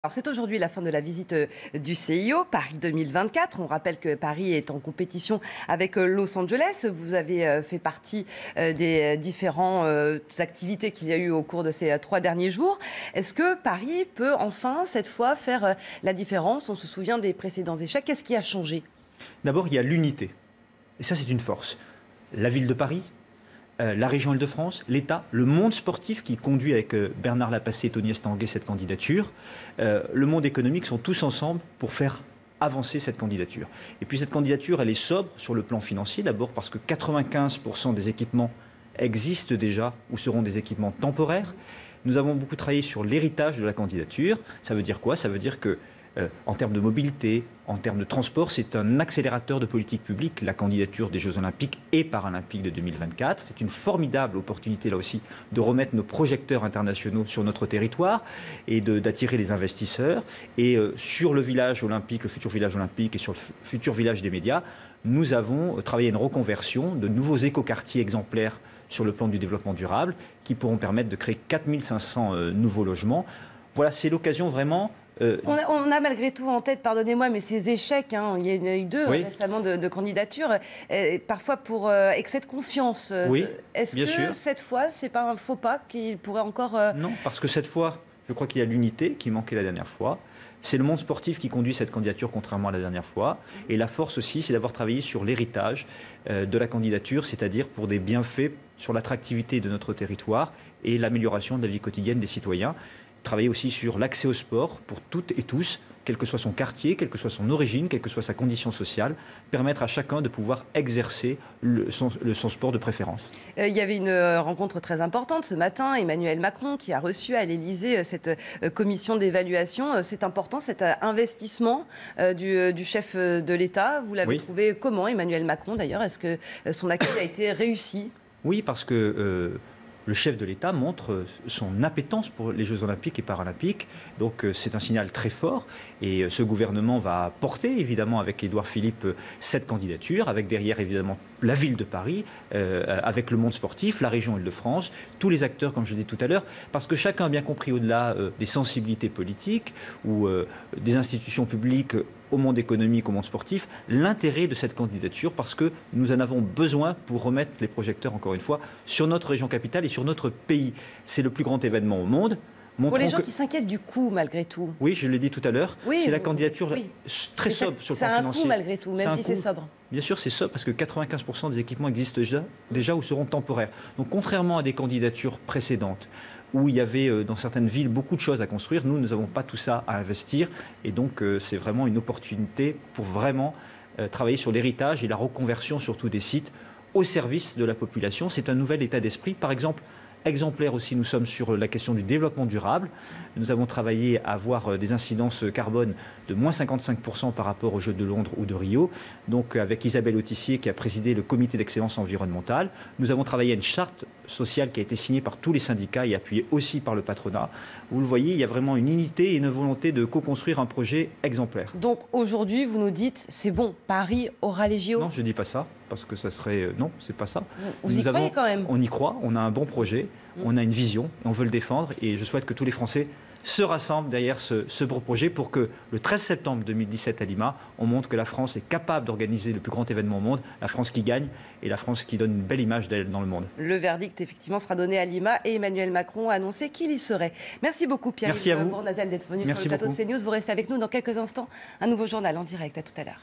Alors c'est aujourd'hui la fin de la visite du CIO, Paris 2024. On rappelle que Paris est en compétition avec Los Angeles. Vous avez fait partie des différentes activités qu'il y a eu au cours de ces 3 derniers jours. Est-ce que Paris peut enfin, cette fois, faire la différence? On se souvient des précédents échecs. Qu'est-ce qui a changé? D'abord, il y a l'unité. Et ça, c'est une force. La ville de Paris, la région Île-de-France, l'État, le monde sportif qui conduit avec Bernard Lapassé et Tony Estanguet cette candidature, le monde économique sont tous ensemble pour faire avancer cette candidature. Et puis cette candidature, elle est sobre sur le plan financier, d'abord parce que 95% des équipements existent déjà ou seront des équipements temporaires. Nous avons beaucoup travaillé sur l'héritage de la candidature. Ça veut dire quoi? Ça veut dire que en termes de mobilité, en termes de transport, c'est un accélérateur de politique publique, la candidature des Jeux Olympiques et Paralympiques de 2024. C'est une formidable opportunité, là aussi, de remettre nos projecteurs internationaux sur notre territoire et d'attirer les investisseurs. Et sur le village olympique, le futur village olympique et sur le futur village des médias, nous avons travaillé à une reconversion de nouveaux écoquartiers exemplaires sur le plan du développement durable qui pourront permettre de créer 4500 nouveaux logements. Voilà, c'est l'occasion vraiment... On a malgré tout en tête, pardonnez-moi, mais ces échecs, hein, il y en a eu 2 récemment de candidatures, parfois pour excès de confiance. Oui, Est-ce que sûr. Cette fois, c'est pas un faux pas qui pourrait encore... Non, parce que cette fois, je crois qu'il y a l'unité qui manquait la dernière fois. C'est le monde sportif qui conduit cette candidature, contrairement à la dernière fois. Et la force aussi, c'est d'avoir travaillé sur l'héritage de la candidature, c'est-à-dire pour des bienfaits sur l'attractivité de notre territoire et l'amélioration de la vie quotidienne des citoyens. Travailler aussi sur l'accès au sport pour toutes et tous, quel que soit son quartier, quelle que soit son origine, quelle que soit sa condition sociale, permettre à chacun de pouvoir exercer son sport de préférence. Il y avait une rencontre très importante ce matin, Emmanuel Macron qui a reçu à l'Élysée cette commission d'évaluation. C'est important cet investissement du chef de l'État. Vous l'avez trouvé comment, Emmanuel Macron d'ailleurs? Est-ce que son accueil a été réussi? Oui, parce que... le chef de l'État montre son appétence pour les Jeux Olympiques et Paralympiques. Donc c'est un signal très fort. Et ce gouvernement va porter, évidemment, avec Édouard Philippe, cette candidature, avec derrière, évidemment, la ville de Paris, avec le monde sportif, la région Île-de-France, tous les acteurs, comme je l'ai dit tout à l'heure, parce que chacun a bien compris, au-delà des sensibilités politiques ou des institutions publiques, au monde économique, au monde sportif, l'intérêt de cette candidature parce que nous en avons besoin pour remettre les projecteurs, encore une fois, sur notre région capitale et sur notre pays. C'est le plus grand événement au monde. Pour les gens qui s'inquiètent du coût, malgré tout. Oui, je l'ai dit tout à l'heure, c'est la candidature très sobre sur le plan financier. C'est un coût, malgré tout, même si c'est sobre. Bien sûr, c'est sobre parce que 95% des équipements existent déjà ou seront temporaires. Donc, contrairement à des candidatures précédentes, où il y avait dans certaines villes beaucoup de choses à construire, nous n'avons pas tout ça à investir. Et donc, c'est vraiment une opportunité pour vraiment travailler sur l'héritage et la reconversion surtout des sites au service de la population. C'est un nouvel état d'esprit. Par exemple, exemplaire aussi, nous sommes sur la question du développement durable. Nous avons travaillé à avoir des incidences carbone de moins 55% par rapport aux Jeux de Londres ou de Rio. Donc avec Isabelle Autissier qui a présidé le comité d'excellence environnementale. Nous avons travaillé à une charte sociale qui a été signée par tous les syndicats et appuyée aussi par le patronat. Vous le voyez, il y a vraiment une unité et une volonté de co-construire un projet exemplaire. Donc aujourd'hui, vous nous dites, c'est bon, Paris aura les JO? Non, je ne dis pas ça, parce que ça serait... non, c'est pas ça. Vous y croyez quand même? On y croit, on a un bon projet, on a une vision, et on veut le défendre, et je souhaite que tous les Français se rassemblent derrière ce beau projet pour que le 13 septembre 2017 à Lima, on montre que la France est capable d'organiser le plus grand événement au monde, la France qui gagne et la France qui donne une belle image d'elle dans le monde. Le verdict, effectivement, sera donné à Lima et Emmanuel Macron a annoncé qu'il y serait. Merci beaucoup, Pierre. Merci à vous. Bournazel, d'être venu sur le plateau de CNews. Vous restez avec nous dans quelques instants. Un nouveau journal en direct. À tout à l'heure.